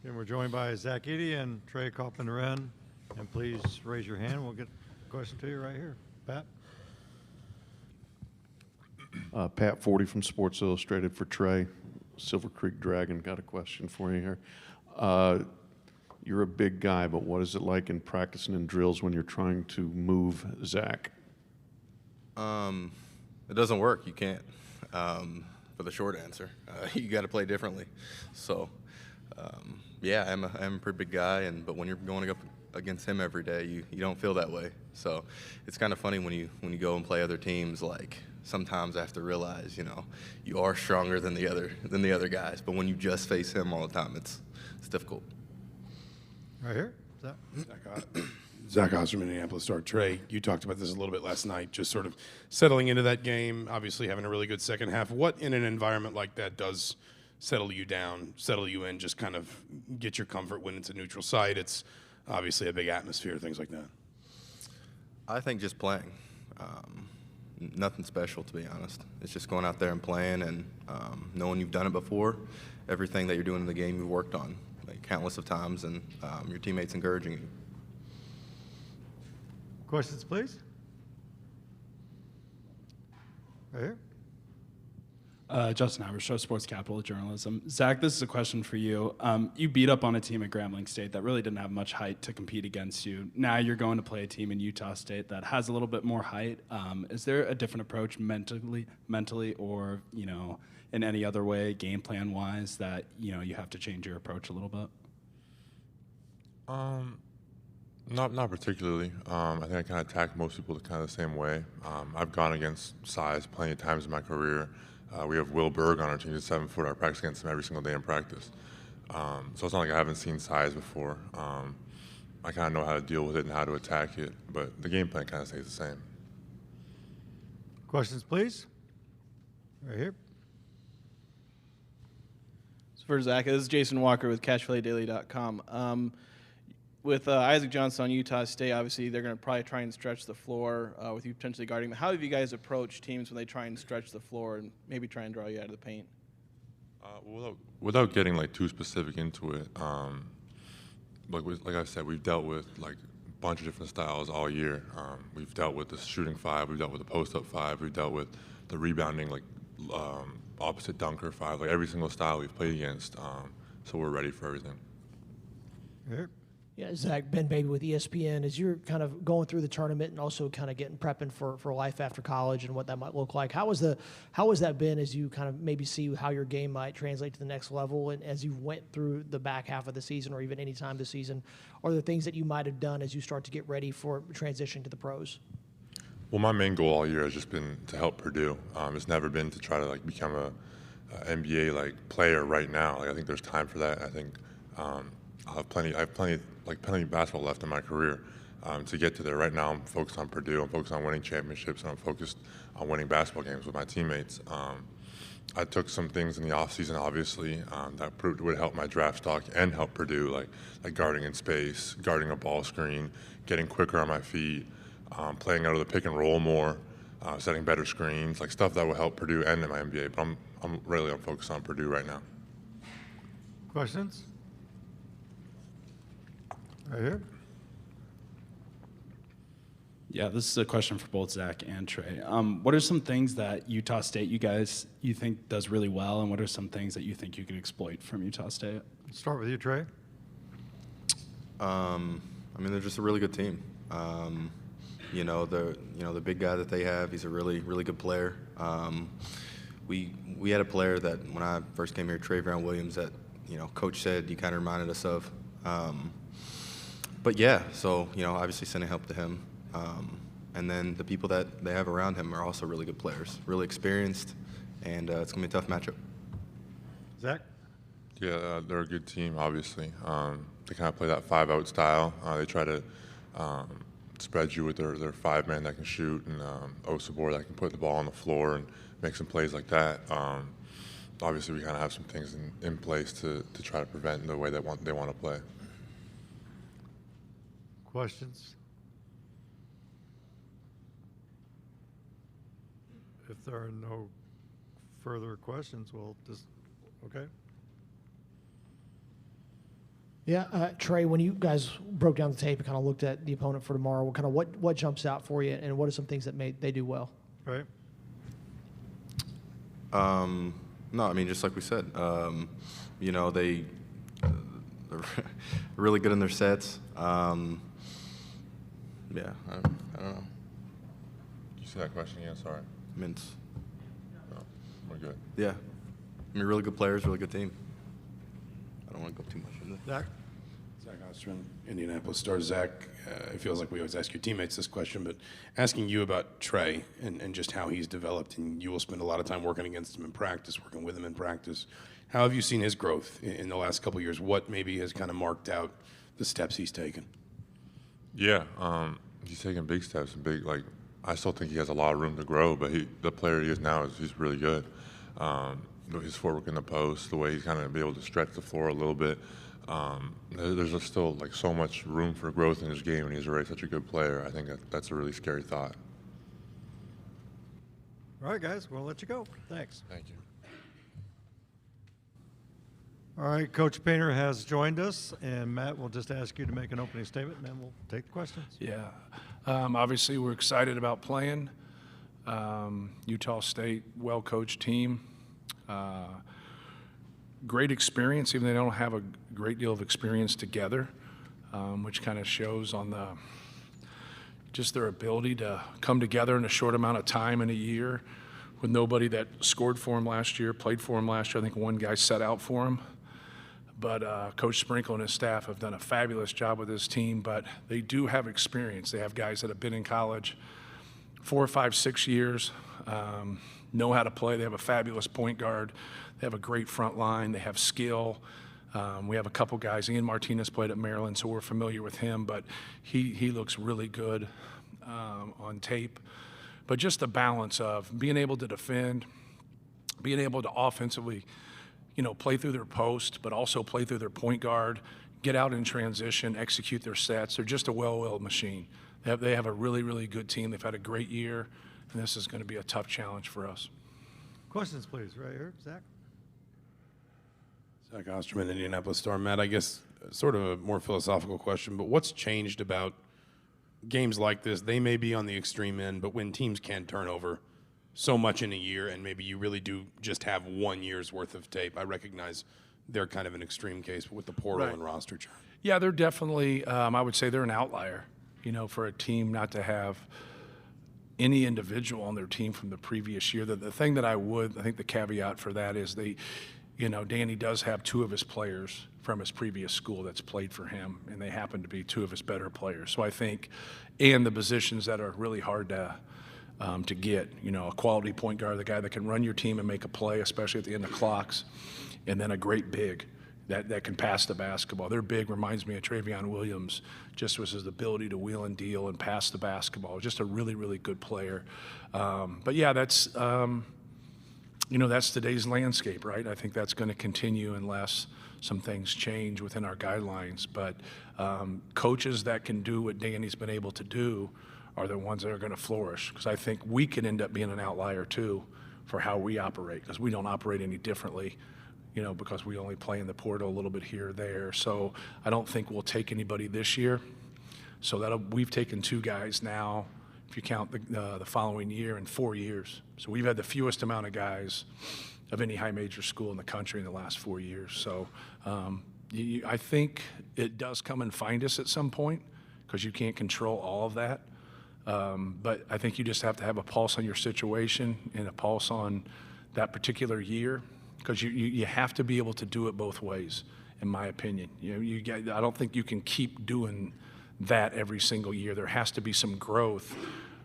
And we're joined by Zach Edey and Trey Kauffman-Redd. And please raise your hand. We'll get a question to you right here. Pat? Pat 40 from Sports Illustrated for Trey. Silver Creek Dragon got a question for you here. You're a big guy, but what is it like in practicing and drills when you're trying to move Zach? It doesn't work. You can't. For the short answer, you got to play differently. So, yeah, I'm a pretty big guy, but when you're going up against him every day, you don't feel that way. So, it's kind of funny when you go and play other teams. Like sometimes I have to realize, you are stronger than the other guys. But when you just face him all the time, it's difficult. Right here. Zach Oz from Indianapolis Star. Trey, you talked about this a little bit last night, just sort of settling into that game, obviously having a really good second half. What in an environment like that does settle you down, settle you in, just kind of get your comfort when it's a neutral site? It's obviously a big atmosphere, things like that. I think just playing. Nothing special, to be honest. It's just going out there and playing and knowing you've done it before, everything that you're doing in the game you've worked on like countless of times, and your teammates encouraging you. Questions, please. Right here. Justin Haberstroh, Sports Capital Journalism. Zach, this is a question for you. You beat up on a team at Grambling State that really didn't have much height to compete against you. Now you're going to play a team in Utah State that has a little bit more height. Is there a different approach mentally, or in any other way, game plan wise, that you have to change your approach a little bit? Not particularly. I think I kind of attack most people kind of the same way. I've gone against size plenty of times in my career. We have Will Berg on our team, he's 7 foot. I practice against him every single day in practice. So it's not like I haven't seen size before. I kind of know how to deal with it and how to attack it, but the game plan kind of stays the same. Questions, please. Right here. So for Zach, this is Jason Walker with CashFilletDaily.com. With Isaac Johnson on Utah State, obviously they're going to probably try and stretch the floor with you potentially guarding them. How have you guys approached teams when they try and stretch the floor and maybe try and draw you out of the paint? Without getting too specific into it, like I said, we've dealt with a bunch of different styles all year. We've dealt with the shooting 5, we've dealt with the post-up 5, we've dealt with the rebounding opposite dunker 5, every single style we've played against. So we're ready for everything. Here. Yeah, Zach, Ben Baby with ESPN. As you're kind of going through the tournament and also kind of prepping for life after college and what that might look like, how has that been as you kind of maybe see how your game might translate to the next level, and as you went through the back half of the season or even any time this season, are there things that you might have done as you start to get ready for transition to the pros? Well, my main goal all year has just been to help Purdue. It's never been to try to become a NBA player right now. I think there's time for that. I think I have plenty of basketball left in my career to get to there. Right now, I'm focused on Purdue. I'm focused on winning championships, and I'm focused on winning basketball games with my teammates. I took some things in the offseason, obviously, that proved would help my draft stock and help Purdue, like guarding in space, guarding a ball screen, getting quicker on my feet, playing out of the pick and roll more, setting better screens, stuff that will help Purdue and in my NBA. But I'm really focused on Purdue right now. Questions? Right here. Yeah, this is a question for both Zach and Trey. What are some things that Utah State you think does really well, and what are some things that you think you could exploit from Utah State? Start with you, Trey. They're just a really good team. The big guy that they have, he's a really, really good player. We had a player that when I first came here, Trey Williams, that Coach said he kind of reminded us of. But yeah, so obviously sending help to him, and then the people that they have around him are also really good players, really experienced, and it's gonna be a tough matchup. Zach? Yeah, they're a good team, obviously. They kind of play that 5-out style. They try to spread you with their 5-man that can shoot, and Osabor that can put the ball on the floor and make some plays like that. Obviously, we kind of have some things in place to try to prevent the way they want to play. Questions? If there are no further questions, we'll just, okay. Yeah, Trey, when you guys broke down the tape and kind of looked at the opponent for tomorrow, what jumps out for you, and what are some things that they do well? Right. No, I mean, just like we said, you know, they're really good in their sets. Yeah, I don't know. You see that question again? Sorry. I mean, No, we're good. yeah. I mean, really good players, really good team. I don't want to go too much into that. Zach? Zach Osterman, Indianapolis Star. Zach, it feels like we always ask your teammates this question, but asking you about Trey and just how he's developed, and you will spend a lot of time working against him in practice, working with him in practice. How have you seen his growth in the last couple of years? What maybe has kind of marked out the steps he's taken? Yeah, he's taking big steps and big. Like, I still think he has a lot of room to grow, but the player he is now he's really good. His footwork in the post, the way he's kind of be able to stretch the floor a little bit. There's just still like so much room for growth in his game, and he's already such a good player. I think that's a really scary thought. All right, guys, we'll let you go. Thanks. Thank you. All right, Coach Painter has joined us, and Matt will just ask you to make an opening statement, and then we'll take the questions. Yeah. Obviously, we're excited about playing. Utah State, well-coached team. Great experience, even though they don't have a great deal of experience together, which kind of shows on just their ability to come together in a short amount of time in a year with nobody that scored for them last year, played for them last year. I think one guy set out for them. But Coach Sprinkle and his staff have done a fabulous job with this team, but they do have experience. They have guys that have been in college 4, 5, 6 years, know how to play. They have a fabulous point guard. They have a great front line. They have skill. We have a couple guys. Ian Martinez played at Maryland, so we're familiar with him, but he looks really good on tape. But just the balance of being able to defend, being able to offensively, play through their post, but also play through their point guard, get out in transition, execute their sets. They're just a well-oiled machine. They have a really, really good team. They've had a great year, and this is going to be a tough challenge for us. Questions, please, right here. Zach? Zach Osterman, Indianapolis Star. Matt, I guess sort of a more philosophical question, but what's changed about games like this? They may be on the extreme end, but when teams can turn over so much in a year, and maybe you really do just have 1 year's worth of tape. I recognize they're kind of an extreme case with the portal Right. and roster churn. Yeah, they're definitely, I would say they're an outlier, for a team not to have any individual on their team from the previous year. The thing that I think the caveat for that is Danny does have 2 of his players from his previous school that's played for him, and they happen to be 2 of his better players. So I think, and the positions that are really hard to get, a quality point guard, the guy that can run your team and make a play, especially at the end of clocks, and then a great big that can pass the basketball. Their big reminds me of Travion Williams, just was his ability to wheel and deal and pass the basketball. Just a really, really good player. But yeah, that's today's landscape, right? I think that's going to continue unless some things change within our guidelines. But coaches that can do what Danny's been able to do are the ones that are going to flourish, because I think we can end up being an outlier too for how we operate, because we don't operate any differently, because we only play in the portal a little bit here or there. So I don't think we'll take anybody this year. So we've taken 2 guys now, if you count the following year, in 4 years. So we've had the fewest amount of guys of any high major school in the country in the last 4 years. So I think it does come and find us at some point, because you can't control all of that. But I think you just have to have a pulse on your situation and a pulse on that particular year, because you have to be able to do it both ways, in my opinion. I don't think you can keep doing that every single year. There has to be some growth,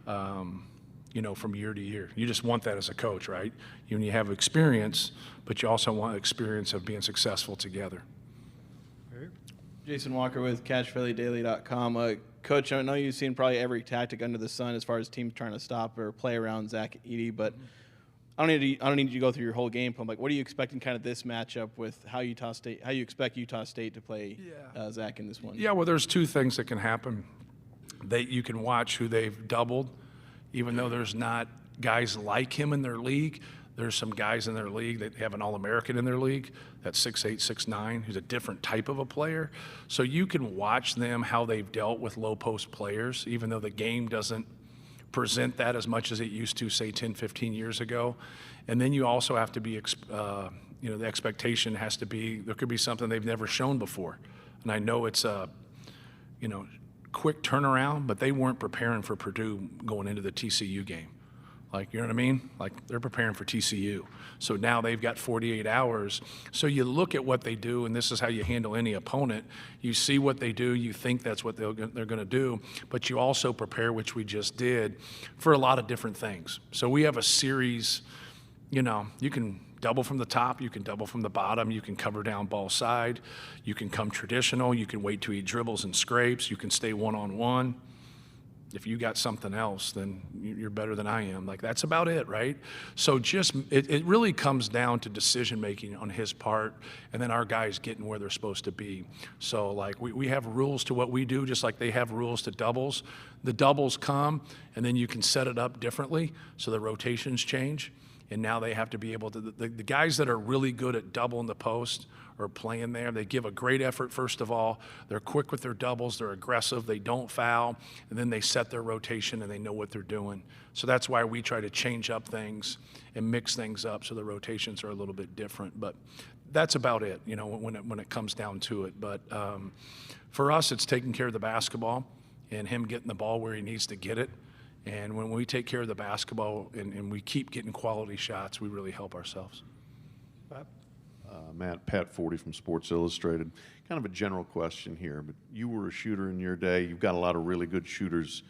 from year to year. You just want that as a coach, right? You have experience, but you also want experience of being successful together. Jason Walker with CatchPhillyDaily.com. Coach, I know you've seen probably every tactic under the sun as far as teams trying to stop or play around Zach Edey, but I don't need you to go through your whole game plan. Like, what are you expecting kind of this matchup with how you expect Utah State to play Zach in this one? Yeah, well, there's 2 things that can happen. You can watch who they've doubled, even though there's not guys like him in their league. There's some guys in their league that have an All-American in their league that's 6'8", 6'9", who's a different type of a player. So you can watch them, how they've dealt with low post players, even though the game doesn't present that as much as it used to, say, 10, 15 years ago. And then you also have to be, the expectation has to be, there could be something they've never shown before. And I know it's a, quick turnaround, but they weren't preparing for Purdue going into the TCU game. Like, you know what I mean? Like, they're preparing for TCU. So now they've got 48 hours. So you look at what they do, and this is how you handle any opponent. You see what they do, you think that's what they're going to do, but you also prepare, which we just did, for a lot of different things. So we have a series, you can double from the top, you can double from the bottom, you can cover down ball side, you can come traditional, you can wait till he dribbles and scrapes, you can stay one-on-one. If you got something else, then you're better than I am. Like, that's about it, right? So it really comes down to decision-making on his part, and then our guys getting where they're supposed to be. So, like, we have rules to what we do, just like they have rules to doubles. The doubles come, and then you can set it up differently, so the rotations change. And now they have to be able to, the guys that are really good at doubling the post or playing there, they give a great effort, first of all. They're quick with their doubles, they're aggressive, they don't foul, and then they set their rotation and they know what they're doing. So that's why we try to change up things and mix things up so the rotations are a little bit different. But that's about it, when it comes down to it. But for us, it's taking care of the basketball and him getting the ball where he needs to get it. And when we take care of the basketball and we keep getting quality shots, we really help ourselves. Matt, Pat 40 from Sports Illustrated. Kind of a general question here, but you were a shooter in your day. You've got a lot of really good shooters.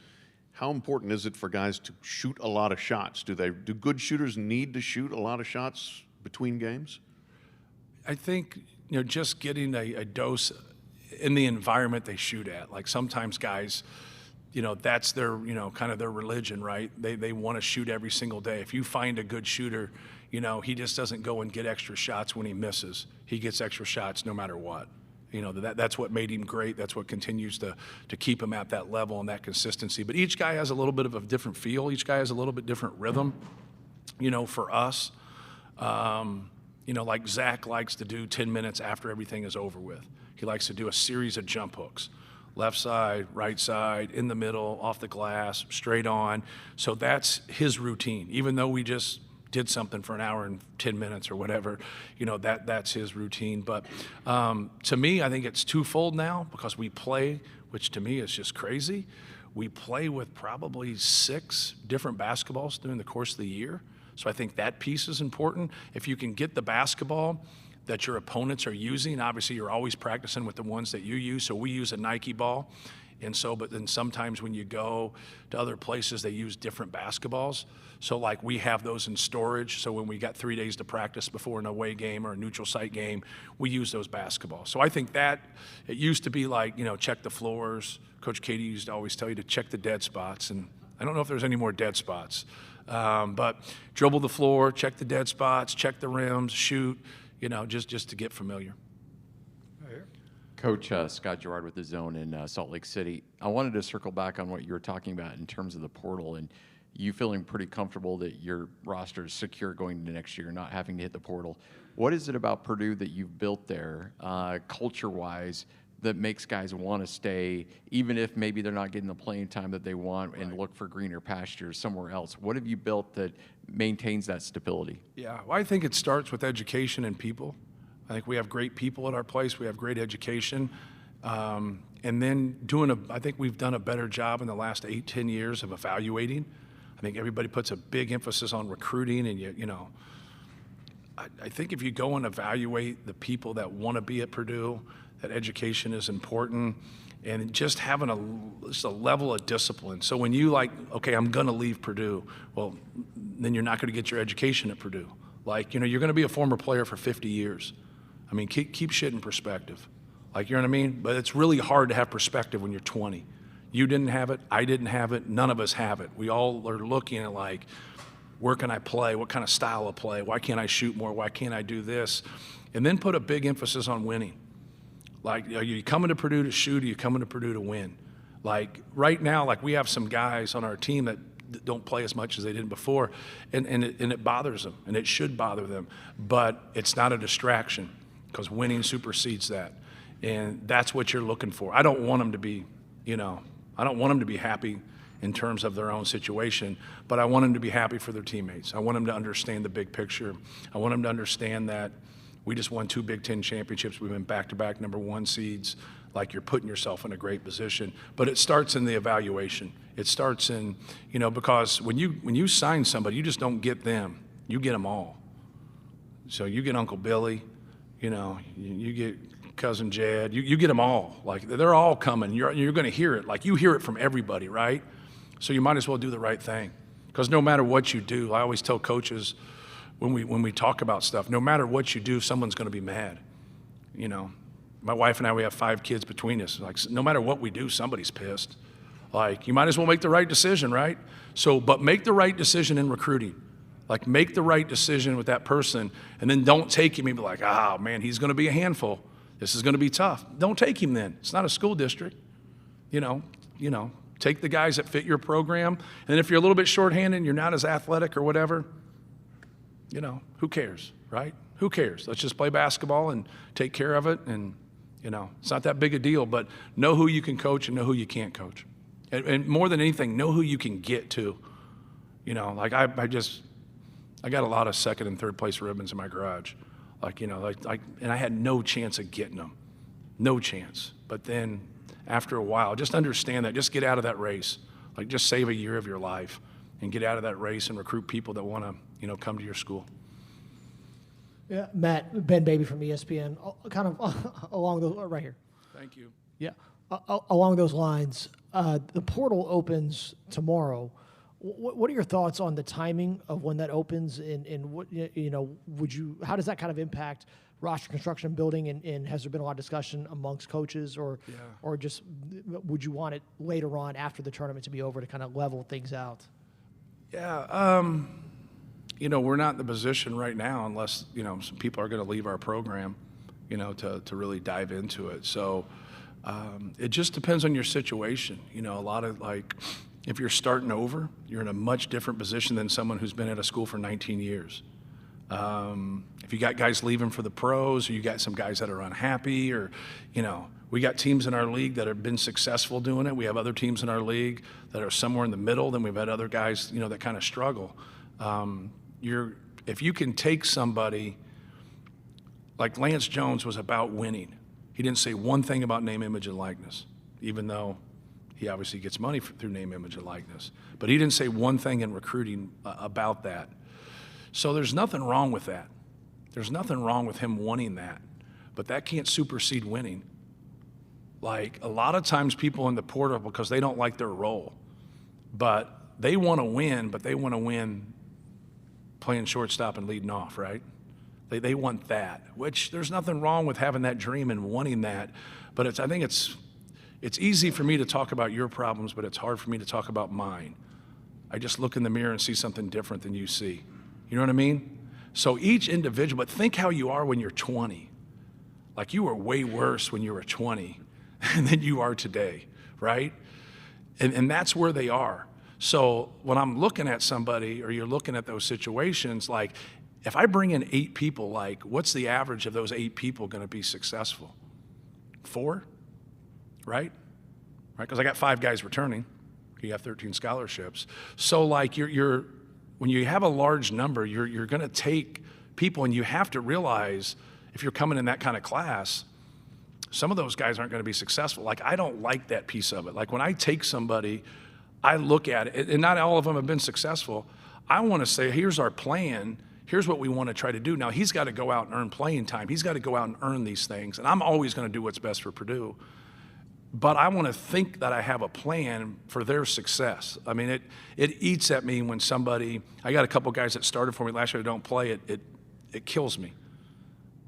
How important is it for guys to shoot a lot of shots? Do good shooters need to shoot a lot of shots between games? I think, just getting a dose in the environment they shoot at. Like, sometimes guys, that's their, kind of their religion, right? They want to shoot every single day. If you find a good shooter, he just doesn't go and get extra shots when he misses. He gets extra shots no matter what. That's what made him great. That's what continues to keep him at that level and that consistency. But each guy has a little bit of a different feel. Each guy has a little bit different rhythm. For us, like Zach likes to do 10 minutes after everything is over with. He likes to do a series of jump hooks. Left side, right side, in the middle, off the glass, straight on. So that's his routine. Even though we just did something for an hour and 10 minutes or whatever, that's his routine. But to me, I think it's twofold now because we play, which to me is just crazy. We play with probably 6 different basketballs during the course of the year. So I think that piece is important. If you can get the basketball that your opponents are using, obviously you're always practicing with the ones that you use. So we use a Nike ball. But then sometimes when you go to other places, they use different basketballs. So like we have those in storage. So when we got 3 days to practice before an away game or a neutral site game, we use those basketballs. So I think that it used to be like, check the floors. Coach Katie used to always tell you to check the dead spots. And I don't know if there's any more dead spots. But dribble the floor, check the dead spots, check the rims, shoot, just to get familiar. Coach Scott Gerard with the Zone in Salt Lake City. I wanted to circle back on what you were talking about in terms of the portal and you feeling pretty comfortable that your roster is secure going into next year, not having to hit the portal. What is it about Purdue that you've built there, culture-wise, that makes guys want to stay, even if maybe they're not getting the playing time that they want and look for greener pastures somewhere else? What have you built that maintains that stability? Yeah, well, I think it starts with education and people. I think we have great people at our place. We have great education. And then I think we've done a better job in the last 8-10 years of evaluating. I think everybody puts a big emphasis on recruiting and I think if you go and evaluate the people that want to be at Purdue, that education is important and just having just a level of discipline. So when you okay, I'm going to leave Purdue, well, then you're not going to get your education at Purdue. You're going to be a former player for 50 years. I mean, keep shit in perspective. You know what I mean? But it's really hard to have perspective when you're 20. You didn't have it. I didn't have it. None of us have it. We all are looking at where can I play? What kind of style of play? Why can't I shoot more? Why can't I do this? And then put a big emphasis on winning. Are you coming to Purdue to shoot? Or are you coming to Purdue to win? Right now, we have some guys on our team that don't play as much as they did before, and it bothers them, and it should bother them. But it's not a distraction because winning supersedes that, and that's what you're looking for. I don't want them to be, I don't want them to be happy in terms of their own situation, but I want them to be happy for their teammates. I want them to understand the big picture. I want them to understand that we just won 2 Big Ten championships. We've been back-to-back #1 seeds. Like, you're putting yourself in a great position. But it starts in the evaluation. It starts in, because when you sign somebody, you just don't get them. You get them all. So you get Uncle Billy, you get Cousin Jed, you get them all. Like, they're all coming. You're going to hear it. Like, you hear it from everybody, right? So you might as well do the right thing. Because no matter what you do, I always tell coaches when we talk about stuff, no matter what you do, someone's going to be mad. My wife and I, we have 5 kids between us. Like, no matter what we do, somebody's pissed. Like, you might as well make the right decision, right? So, but make the right decision in recruiting. Like, make the right decision with that person, and then don't take him and be like, oh, man, he's going to be a handful. This is going to be tough. Don't take him then. It's not a school district. Take the guys that fit your program. And if you're a little bit shorthanded and you're not as athletic or whatever, who cares, right? Who cares? Let's just play basketball and take care of it. And, it's not that big a deal, but know who you can coach and know who you can't coach. And more than anything, know who you can get to. Like I got a lot of 2nd and 3rd place ribbons in my garage. And I had no chance of getting them. No chance. But then after a while, just understand that. Just get out of that race. Like, just save a year of your life and get out of that race and recruit people that want to, come to your school. Yeah, Matt, Ben Baby from ESPN, kind of along the right here. Thank you. Yeah, along those lines, the portal opens tomorrow. What are your thoughts on the timing of when that opens, and what how does that kind of impact roster construction, building, and has there been a lot of discussion amongst coaches, or just would you want it later on after the tournament to be over to kind of level things out? Yeah, we're not in the position right now unless some people are going to leave our program, to really dive into it. So it just depends on your situation. A lot of if you're starting over, you're in a much different position than someone who's been at a school for 19 years. If you got guys leaving for the pros, or you got some guys that are unhappy, or, we got teams in our league that have been successful doing it. We have other teams in our league that are somewhere in the middle. Then we've had other guys, that kind of struggle. If you can take somebody, like Lance Jones was about winning. He didn't say one thing about name, image, and likeness, even though he obviously gets money through name, image, and likeness. But he didn't say one thing in recruiting about that. So there's nothing wrong with that. There's nothing wrong with him wanting that. But that can't supersede winning. Like, a lot of times people in the portal, because they don't like their role, but they want to win, but they want to win playing shortstop and leading off, right? They want that, which there's nothing wrong with having that dream and wanting that. But I think it's easy for me to talk about your problems, but it's hard for me to talk about mine. I just look in the mirror and see something different than you see. You know what I mean? So each individual, but think how you are when you're 20. Like, you were way worse when you were 20 than you are today, right? And that's where they are. So when I'm looking at somebody, or you're looking at those situations, like, if I bring in 8 people, like, what's the average of those 8 people going to be successful? 4? Right? Because I got 5 guys returning. You have 13 scholarships. So, like, you're when you have a large number, you're going to take people, and you have to realize, if you're coming in that kind of class, some of those guys aren't going to be successful. Like, I don't like that piece of it. Like, when I take somebody, I look at it, and not all of them have been successful. I want to say, here's our plan. Here's what we want to try to do. Now, he's got to go out and earn playing time. He's got to go out and earn these things. And I'm always going to do what's best for Purdue. But I want to think that I have a plan for their success. I mean, it eats at me when I got a couple guys that started for me last year that don't play. It kills me.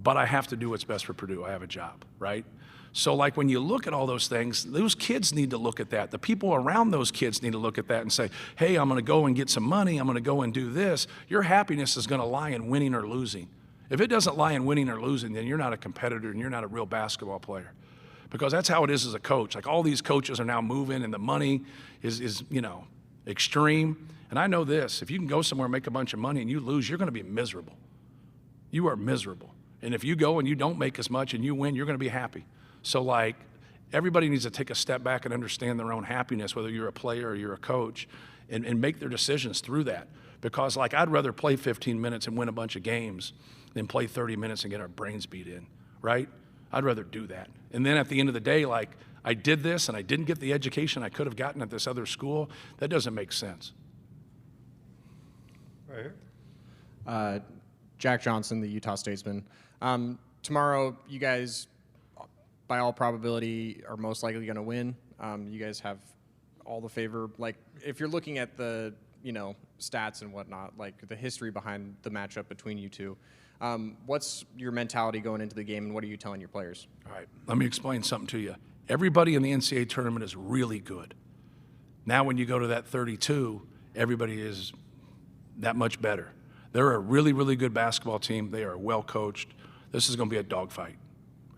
But I have to do what's best for Purdue. I have a job, right? So, like, when you look at all those things, those kids need to look at that. The people around those kids need to look at that and say, hey, I'm going to go and get some money. I'm going to go and do this. Your happiness is going to lie in winning or losing. If it doesn't lie in winning or losing, then you're not a competitor and you're not a real basketball player. Because that's how it is as a coach. Like, all these coaches are now moving, and the money is extreme. And I know this, if you can go somewhere and make a bunch of money and you lose, you're going to be miserable. You are miserable. And if you go and you don't make as much and you win, you're going to be happy. So, like, everybody needs to take a step back and understand their own happiness, whether you're a player or you're a coach, and make their decisions through that. Because, like, I'd rather play 15 minutes and win a bunch of games than play 30 minutes and get our brains beat in, right? I'd rather do that. And then at the end of the day, like, I did this and I didn't get the education I could have gotten at this other school. That doesn't make sense. Right here. Jack Johnson, the Utah Statesman. Tomorrow, you guys, by all probability, are most likely going to win. You guys have all the favor. Like, if you're looking at the, stats and whatnot, like the history behind the matchup between you two, what's your mentality going into the game, and what are you telling your players? All right, let me explain something to you. Everybody in the NCAA tournament is really good. Now when you go to that 32, everybody is that much better. They're a really, really good basketball team. They are well coached. This is going to be a dogfight,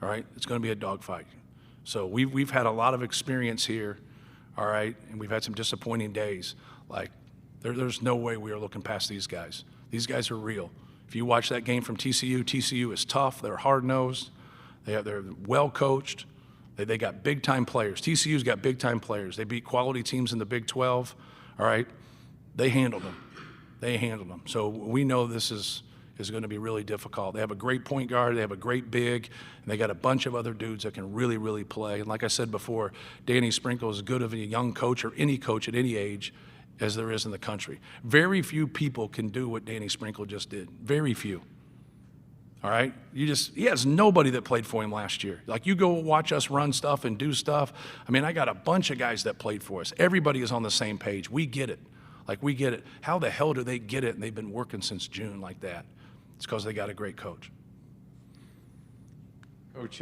all right? It's going to be a dogfight. So we've had a lot of experience here, all right, and we've had some disappointing days. Like, there's no way we are looking past these guys. These guys are real. If you watch that game from TCU, TCU is tough. They're hard-nosed. They're well coached. They got big-time players. TCU's got big-time players. They beat quality teams in the Big 12, all right? They handled them. So we know this is going to be really difficult. They have a great point guard. They have a great big, and they got a bunch of other dudes that can really, really play. And like I said before, Danny Sprinkle is as good of a young coach or any coach at any age as there is in the country. Very few people can do what Danny Sprinkle just did. Very few. All right? He has nobody that played for him last year. Like, you go watch us run stuff and do stuff. I mean, I got a bunch of guys that played for us. Everybody is on the same page. We get it. Like, we get it. How the hell do they get it? And they've been working since June like that. It's because they got a great coach. Coach,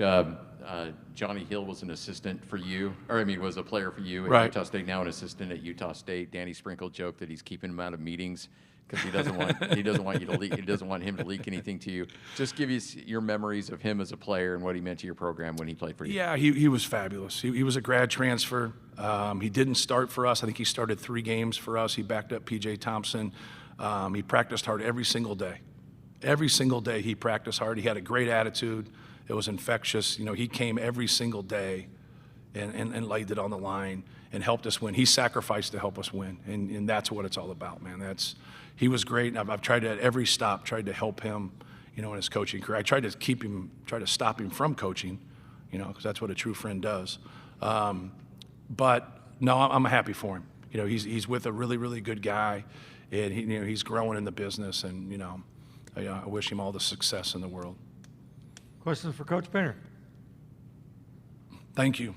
Johnny Hill was an assistant for you, was a player for you at Right. Utah State, now an assistant at Utah State. Danny Sprinkle joked that he's keeping him out of meetings because he doesn't want you to leak. He doesn't want him to leak anything to you. Just give us your memories of him as a player and what he meant to your program when he played for you. Yeah, he was fabulous. He was a grad transfer. He didn't start for us. I think he started 3 games for us. He backed up P.J. Thompson. He practiced hard every single day. Every single day he practiced hard. He had a great attitude. It was infectious. He came every single day and laid it on the line and helped us win. He sacrificed to help us win, and that's what it's all about, man. He was great, and I've tried to, at every stop, tried to help him, in his coaching career. I tried to stop him from coaching, because that's what a true friend does. But no, I'm happy for him. He's with a really, really good guy, and he's growing in the business, and I wish him all the success in the world. Questions for Coach Painter? Thank you.